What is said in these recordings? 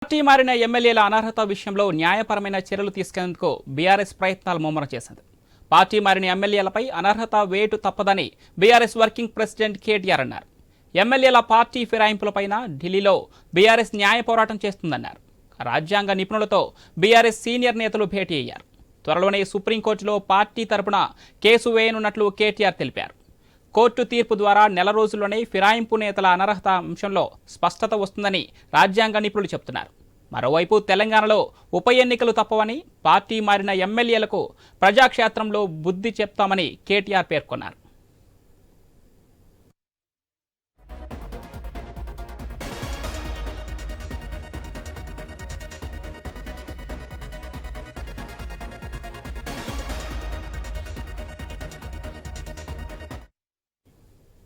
Party మారిన ఎమ్మెల్యేల అనర్హత విషయంలో న్యాయపరమైన చర్యలు తీసుకునేందుకు బీఆర్ఎస్ ప్రయత్నాలు ముమ్మరం చేసింది. పార్టీ మారిన ఎమ్మెల్యేలపై అనర్హత వేటు తప్పదని బీఆర్ఎస్ వర్కింగ్ ప్రెసిడెంట్ కేటీఆర్ అన్నారు. ఎమ్మెల్యేల పార్టీ ఫిరాయింపులపైన ఢిల్లీలో బీఆర్ఎస్ న్యాయ పోరాటం చేస్తుందన్నారు. రాజ్యాంగ నిపుణులతో బీఆర్ఎస్ సీనియర్ నేతలు భేటీ అయ్యారు. త్వరలోనే సుప్రీంకోర్టులో పార్టీ తరపున కేసు వేయనున్నట్లు కేటీఆర్ తెలిపారు. కోర్టు తీర్పు ద్వారా నెల రోజుల్లోనే ఫిరాయింపు నేతల అనర్హత అంశంలో స్పష్టత వస్తుందని రాజ్యాంగ నిపుణులు చెబుతున్నారు. మరోవైపు తెలంగాణలో ఉప ఎన్నికలు తప్పవని, పార్టీ మారిన ఎమ్మెల్యేలకు ప్రజాక్షేత్రంలో బుద్ధి చెప్తామని కేటీఆర్ పేర్కొన్నారు.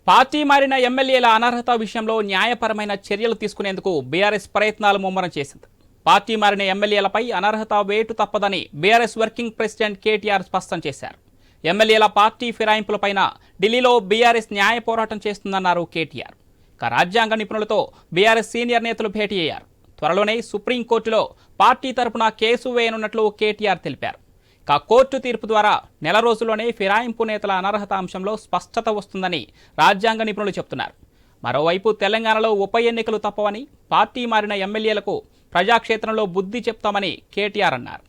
పార్టీ మారిన ఎమ్మెల్యేల అనర్హత విషయంలో న్యాయపరమైన చర్యలు తీసుకునేందుకు బీఆర్ఎస్ ప్రయత్నాలు ముమ్మరం చేసింది. పార్టీ మారిన ఎమ్మెల్యేలపై అనర్హత వేటు తప్పదని బీఆర్ఎస్ వర్కింగ్ ప్రెసిడెంట్ కేటీఆర్ స్పష్టం చేశారు. ఎమ్మెల్యేల పార్టీ ఫిరాయింపులపైన ఢిల్లీలో బీఆర్ఎస్ న్యాయ పోరాటం చేస్తుందన్నారు కేటీఆర్. రాజ్యాంగ నిపుణులతో బీఆర్ఎస్ సీనియర్ నేతలు భేటీ అయ్యారు. త్వరలోనే సుప్రీంకోర్టులో పార్టీ తరపున కేసు వేయనున్నట్లు కేటీఆర్ తెలిపారు. కోర్టు తీర్పు ద్వారా నెల రోజుల్లోనే ఫిరాయింపు నేతల అనర్హత అంశంలో స్పష్టత వస్తుందని రాజ్యాంగ నిపుణులు చెబుతున్నారు. మరోవైపు తెలంగాణలో ఉప ఎన్నికలు తప్పవని, పార్టీ మారిన ఎమ్మెల్యేలకు ప్రజాక్షేత్రంలో బుద్ధి చెప్తామని కేటీఆర్ అన్నారు.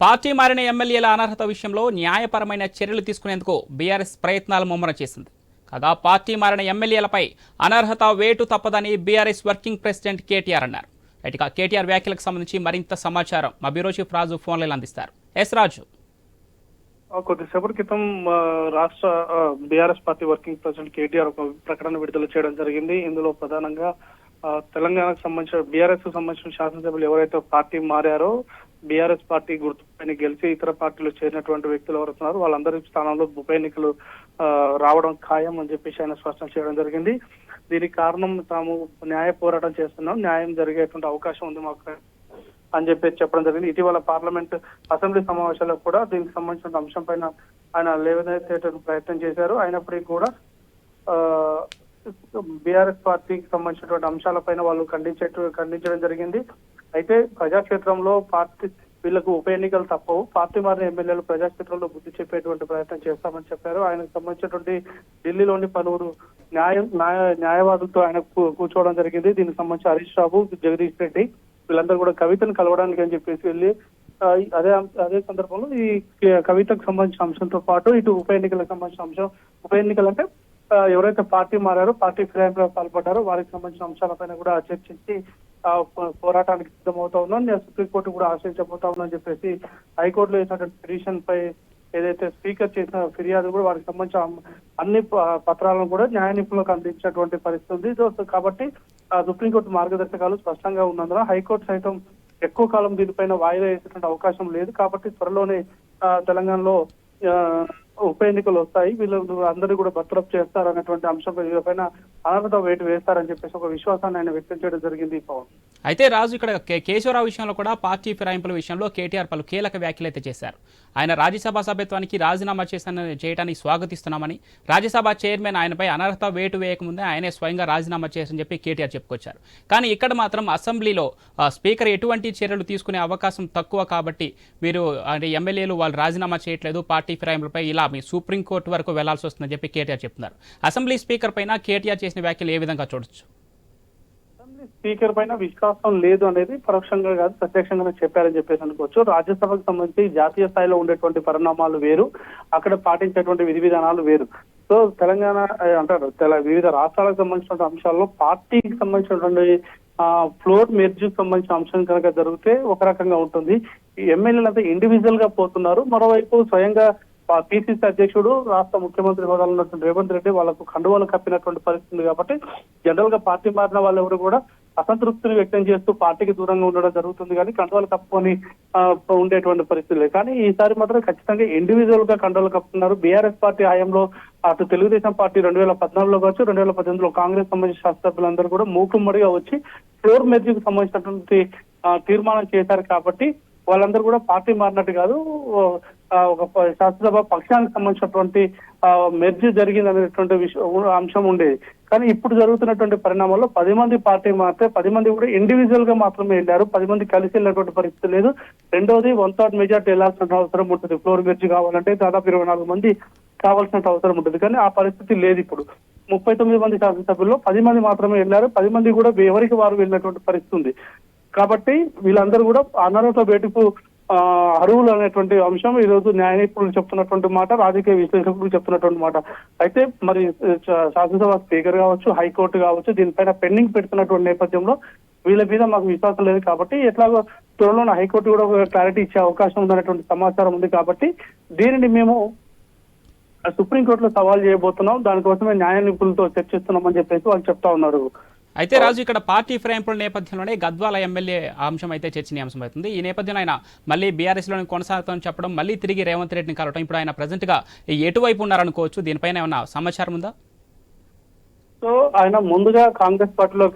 పార్టీ మారిన ఎమ్మెల్యేల అనర్హత విషయంలో న్యాయపరమైన చర్యలు తీసుకునేందుకు బీఆర్ఎస్ ప్రయత్నాలు ముమ్మరం చేసింది. కాగా పార్టీ మారిన ఎమ్మెల్యేలపై అనర్హత వేటు తప్పదని బీఆర్ఎస్ వర్కింగ్ ప్రెసిడెంట్ కేటీఆర్ అన్నారు. ఇక కేటీఆర్ వ్యాఖ్యలకు సంబంధించి మరింత సమాచారం మా బ్యూరో చీఫ్ రాజు ఫోన్లలో అందిస్తారు. ఎస్ రాజు. కొద్దిసేపటి క్రితం రాష్ట్ర BRS party working president KTR ఒక ప్రకటన విడుదల చేయడం జరిగింది. ఇందులో ప్రధానంగా తెలంగాణకు సంబంధించిన బీఆర్ఎస్ కు సంబంధించిన శాసనసభ్యులు ఎవరైతే పార్టీ మారారో, బీఆర్ఎస్ పార్టీ గుర్తుపైన గెలిచి ఇతర పార్టీలో చేరినటువంటి వ్యక్తులు ఎవరున్నారు వాళ్ళందరి స్థానంలో ఉప ఎన్నికలు రావడం ఖాయం అని చెప్పేసి ఆయన స్పష్టం చేయడం జరిగింది. దీనికి కారణం తాము న్యాయ పోరాటం చేస్తున్నాం, న్యాయం జరిగేటువంటి అవకాశం ఉంది మాకు అని చెప్పేసి చెప్పడం జరిగింది. ఇటీవల పార్లమెంట్ అసెంబ్లీ సమావేశాల్లో కూడా దీనికి సంబంధించిన అంశం పైన ఆయన లేవనెత్తేటువంటి ప్రయత్నం చేశారు. అయినప్పటికీ కూడా బీఆర్ఎస్ పార్టీకి సంబంధించినటువంటి అంశాలపైన వాళ్ళు ఖండించడం జరిగింది. అయితే ప్రజాక్షేత్రంలో పార్టీ వీళ్లకు ఉప ఎన్నికలు తప్పవు, పార్టీ మారిన ఎమ్మెల్యేలు ప్రజాక్షేత్రంలో బుద్ధి చెప్పేటువంటి ప్రయత్నం చేస్తామని చెప్పారు. ఆయనకు సంబంధించినటువంటి ఢిల్లీలోని పలువురు న్యాయవాదులతో ఆయన కూర్చోవడం జరిగింది. దీనికి సంబంధించి హరీష్ రావు, జగదీష్ రెడ్డి వీళ్ళందరూ కూడా కవితను కలవడానికి అని చెప్పేసి వెళ్ళి అదే సందర్భంలో ఈ కవితకు సంబంధించిన అంశంతో పాటు ఇటు ఉప ఎన్నికలకు సంబంధించిన అంశం, ఉప ఎన్నికలు అంటే ఎవరైతే పార్టీ మారారో, పార్టీ ఫిరాయింపులకు పాల్పడ్డారో వారికి సంబంధించిన అంశాలపైన కూడా చర్చించి పోరాటానికి సిద్ధమవుతా ఉన్నాం, సుప్రీంకోర్టు కూడా ఆశ్రయించబోతా ఉందని చెప్పేసి హైకోర్టులో వేసినటువంటి పిటిషన్ పై ఏదైతే స్పీకర్ చేసిన ఫిర్యాదు కూడా వారికి సంబంధించిన అన్ని పత్రాలను కూడా న్యాయ నిపుణులకు అందించినటువంటి పరిస్థితి ఉంది. కాబట్టి సుప్రీంకోర్టు మార్గదర్శకాలు స్పష్టంగా ఉన్నందున హైకోర్టు సైతం ఎక్కువ కాలం దీనిపైన వాయిదా వేసేటువంటి అవకాశం లేదు. కాబట్టి త్వరలోనే తెలంగాణలో ఉప ఎన్నికలు వస్తాయి, వీళ్ళు అందరూ కూడా బర్తరఫ్ చేస్తారు అనేటువంటి అంశంపై వీళ్ళపైన అనర్హత వేటు వేస్తారని చెప్పేసి ఒక విశ్వాసాన్ని ఆయన వ్యక్తం చేయడం జరిగింది. పవన్, అయితే రాజు, ఇక్కడ కేశవరావు విషయంలో కూడా పార్టీ ఫిరాయింపుల విషయంలో కేటీఆర్ పలు కీలక వ్యాఖ్యలు అయితే చేశారు. ఆయన రాజ్యసభ సభ్యత్వానికి రాజీనామా చేయడానికి స్వాగతిస్తున్నామని, రాజ్యసభ చైర్మన్ ఆయనపై అనర్హత వేటు వేయకముందే ఆయనే స్వయంగా రాజీనామా చేశారని చెప్పి కేటీఆర్ చెప్పుకొచ్చారు. కానీ ఇక్కడ మాత్రం అసెంబ్లీలో స్పీకర్ ఎటువంటి చర్యలు తీసుకునే అవకాశం తక్కువ కాబట్టి వీరు ఎమ్మెల్యేలు వాళ్ళు రాజీనామా చేయట్లేదు, పార్టీ ఫిరాయింపులపై ఇలా మీ సుప్రీంకోర్టు వరకు వెళ్లాల్సి వస్తుందని చెప్పి కేటీఆర్ చెప్తున్నారు. అసెంబ్లీ స్పీకర్ పైన కేటీఆర్ చేసిన వ్యాఖ్యలు ఏ విధంగా చూడొచ్చు? అసెంబ్లీ స్పీకర్ పైన విశ్వాసం లేదు అనేది పరోక్షంగా కాదు ప్రత్యక్షంగానే చెప్పారని చెప్పేసి అనుకోవచ్చు. రాజ్యసభకు సంబంధించి జాతీయ స్థాయిలో ఉండేటువంటి పరిణామాలు వేరు, అక్కడ పాటించేటువంటి విధి విధానాలు వేరు. సో తెలంగాణ అంటారు వివిధ రాష్ట్రాలకు సంబంధించిన అంశాల్లో పార్టీకి సంబంధించినటువంటి ఫ్లోర్ మెర్జ్కి సంబంధించిన అంశం కనుక జరిగితే ఒక రకంగా ఉంటుంది. ఈ ఎమ్మెల్యేలు అంతా ఇండివిజువల్ గా పోతున్నారు. మరోవైపు స్వయంగా పిసిసి అధ్యక్షుడు, రాష్ట్ర ముఖ్యమంత్రి హోదాలో ఉన్నటువంటి రేవంత్ రెడ్డి వాళ్ళకు కండువాలు కప్పినటువంటి పరిస్థితి ఉంది. కాబట్టి జనరల్ గా పార్టీ మారిన వాళ్ళు ఎవరు కూడా అసంతృప్తిని వ్యక్తం చేస్తూ పార్టీకి దూరంగా ఉండడం జరుగుతుంది కానీ కండువాలు కప్పుకొని ఉండేటువంటి పరిస్థితులే. కానీ ఈసారి మాత్రం ఖచ్చితంగా ఇండివిజువల్ గా కండువాలు కప్పుతున్నారు. బీఆర్ఎస్ పార్టీ హయాంలో అటు తెలుగుదేశం పార్టీ 2014లో కావచ్చు, 2018లో కాంగ్రెస్ సంబంధించిన శాసనసభ్యులందరూ కూడా మూకుమ్మడిగా వచ్చి ఫ్లోర్ మెర్జీకి సంబంధించినటువంటి తీర్మానం చేశారు కాబట్టి వాళ్ళందరూ కూడా పార్టీ మారినట్టు కాదు, ఒక శాసనసభ పక్షానికి సంబంధించినటువంటి మెర్జీ జరిగింది అనేటువంటి అంశం ఉండేది. కానీ ఇప్పుడు జరుగుతున్నటువంటి పరిణామాల్లో 10 మంది పార్టీ మారితే 10 మంది కూడా ఇండివిజువల్ గా మాత్రమే వెళ్ళారు. 10 మంది కలిసి వెళ్ళినటువంటి పరిస్థితి లేదు. రెండోది 1/3 మెజార్టీ వెళ్లాల్సిన అవసరం ఉంటుంది. ఫ్లోర్ మెర్జీ కావాలంటే దాదాపు 24 మంది కావాల్సిన అవసరం ఉంటుంది. కానీ ఆ పరిస్థితి లేదు. ఇప్పుడు 39 మంది శాసనసభ్యుల్లో 10 మంది మాత్రమే వెళ్ళారు. 10 మంది కూడా ఎవరికి వారు వెళ్ళినటువంటి పరిస్థితి ఉంది. కాబట్టి వీళ్ళందరూ కూడా అనర్హత వేటుకు అర్హులు అనేటువంటి అంశం ఈ రోజు న్యాయ నిపుణులు చెప్తున్నటువంటి మాట, రాజకీయ విశ్లేషకులు చెప్తున్నటువంటి మాట. అయితే మరి శాసనసభ స్పీకర్ కావచ్చు, హైకోర్టు కావచ్చు దీనిపైన పెండింగ్ పెడుతున్నటువంటి నేపథ్యంలో వీళ్ళ మీద మాకు విశ్వాసం లేదు కాబట్టి ఎట్లాగో త్వరలో హైకోర్టు కూడా ఒక క్లారిటీ ఇచ్చే అవకాశం ఉందనేటువంటి సమాచారం ఉంది. కాబట్టి దీనిని మేము సుప్రీంకోర్టులో సవాల్ చేయబోతున్నాం, దానికోసమే న్యాయ నిపుణులతో చర్చిస్తున్నామని చెప్పేసి వాళ్ళు చెప్తా ఉన్నారు. అయితే రాజు, ఇక్కడ పార్టీ ఫిరాయింపుల నేపథ్యంలోనే గద్వాల ఎమ్మెల్యే అంశం అయితే చర్చనీయాంశం అవుతుంది. ఈ నేపథ్యంలో ఆయన మళ్ళీ బీఆర్ఎస్లోని కొనసాగుతామని చెప్పడం, మళ్ళీ తిరిగి రేవంత్ రెడ్డిని కలవడం, ఇప్పుడు ఆయన ప్రజెంట్గా ఎటువైపు ఉన్నారనుకోవచ్చు, దీనిపైన ఏమన్నా సమాచారం ఉందా? సో ఆయన ముందుగా కాంగ్రెస్ పార్టీలో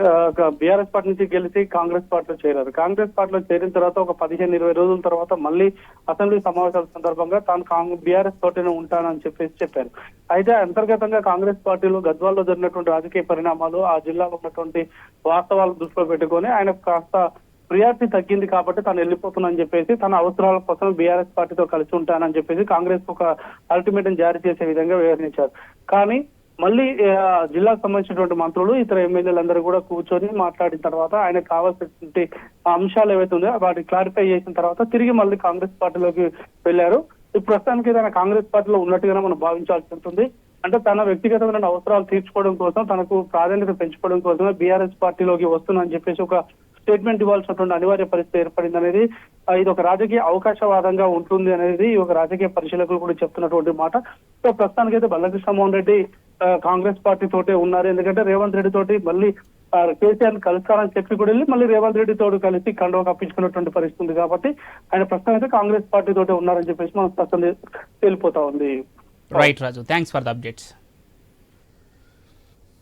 బీఆర్ఎస్ పార్టీ నుంచి గెలిచి కాంగ్రెస్ పార్టీలో చేరారు. కాంగ్రెస్ పార్టీలో చేరిన తర్వాత ఒక 15-20 రోజుల తర్వాత మళ్ళీ అసెంబ్లీ సమావేశాల సందర్భంగా తాను బీఆర్ఎస్ తోటనే ఉంటానని చెప్పారు. అయితే అంతర్గతంగా కాంగ్రెస్ పార్టీలో గద్వాల్లో జరిగినటువంటి రాజకీయ పరిణామాలు, ఆ జిల్లాలో ఉన్నటువంటి వాస్తవాలు దృష్టిలో పెట్టుకొని ఆయన కాస్త ప్రియారిటీ తగ్గింది కాబట్టి తాను వెళ్ళిపోతున్నానని చెప్పేసి తన అవసరాల కోసం బీఆర్ఎస్ పార్టీతో కలిసి ఉంటానని చెప్పేసి కాంగ్రెస్ ఒక అల్టిమేటం జారీ చేసే విధంగా వివరించారు. కానీ మళ్ళీ జిల్లాకు సంబంధించినటువంటి మంత్రులు, ఇతర ఎమ్మెల్యేలందరూ కూడా కూర్చొని మాట్లాడిన తర్వాత ఆయనకు కావాల్సినటువంటి అంశాలు ఏవైతే ఉన్నాయో వాటిని క్లారిఫై చేసిన తర్వాత తిరిగి మళ్ళీ కాంగ్రెస్ పార్టీలోకి వెళ్లారు. ఇప్పుడు ప్రస్తుతానికి తన కాంగ్రెస్ పార్టీలో ఉన్నట్టుగానే మనం భావించాల్సి ఉంటుంది. అంటే తన వ్యక్తిగతమైన అవసరాలు తీర్చుకోవడం కోసం, తనకు ప్రాధాన్యత పెంచుకోవడం కోసమే బీఆర్ఎస్ పార్టీలోకి వస్తుందని చెప్పేసి ఒక స్టేట్మెంట్ ఇవ్వాల్సినటువంటి అనివార్య పరిస్థితి ఏర్పడింది అనేది ఇది ఒక రాజకీయ అవకాశవాదంగా ఉంటుంది అనేది ఒక రాజకీయ పరిశీలకులు కూడా చెప్తున్నటువంటి మాట. సో ప్రస్తుతానికైతే బల్లకృష్ణ మోహన్ రెడ్డి కాంగ్రెస్ పార్టీ తోటే ఉన్నారు. ఎందుకంటే రేవంత్ రెడ్డి తోటి మళ్ళీ కేసీఆర్ కలుస్తారని చెప్పి కూడా వెళ్ళి మళ్ళీ రేవంత్ రెడ్డి తోడు కలిసి కండువా కప్పించుకున్నటువంటి పరిస్థితి ఉంది. కాబట్టి ఆయన ప్రస్తుతం అయితే కాంగ్రెస్ పార్టీ తోటే ఉన్నారని చెప్పేసి మనం స్పష్టంగా తేలిపోతా ఉంది. Right Raju, thanks for the updates.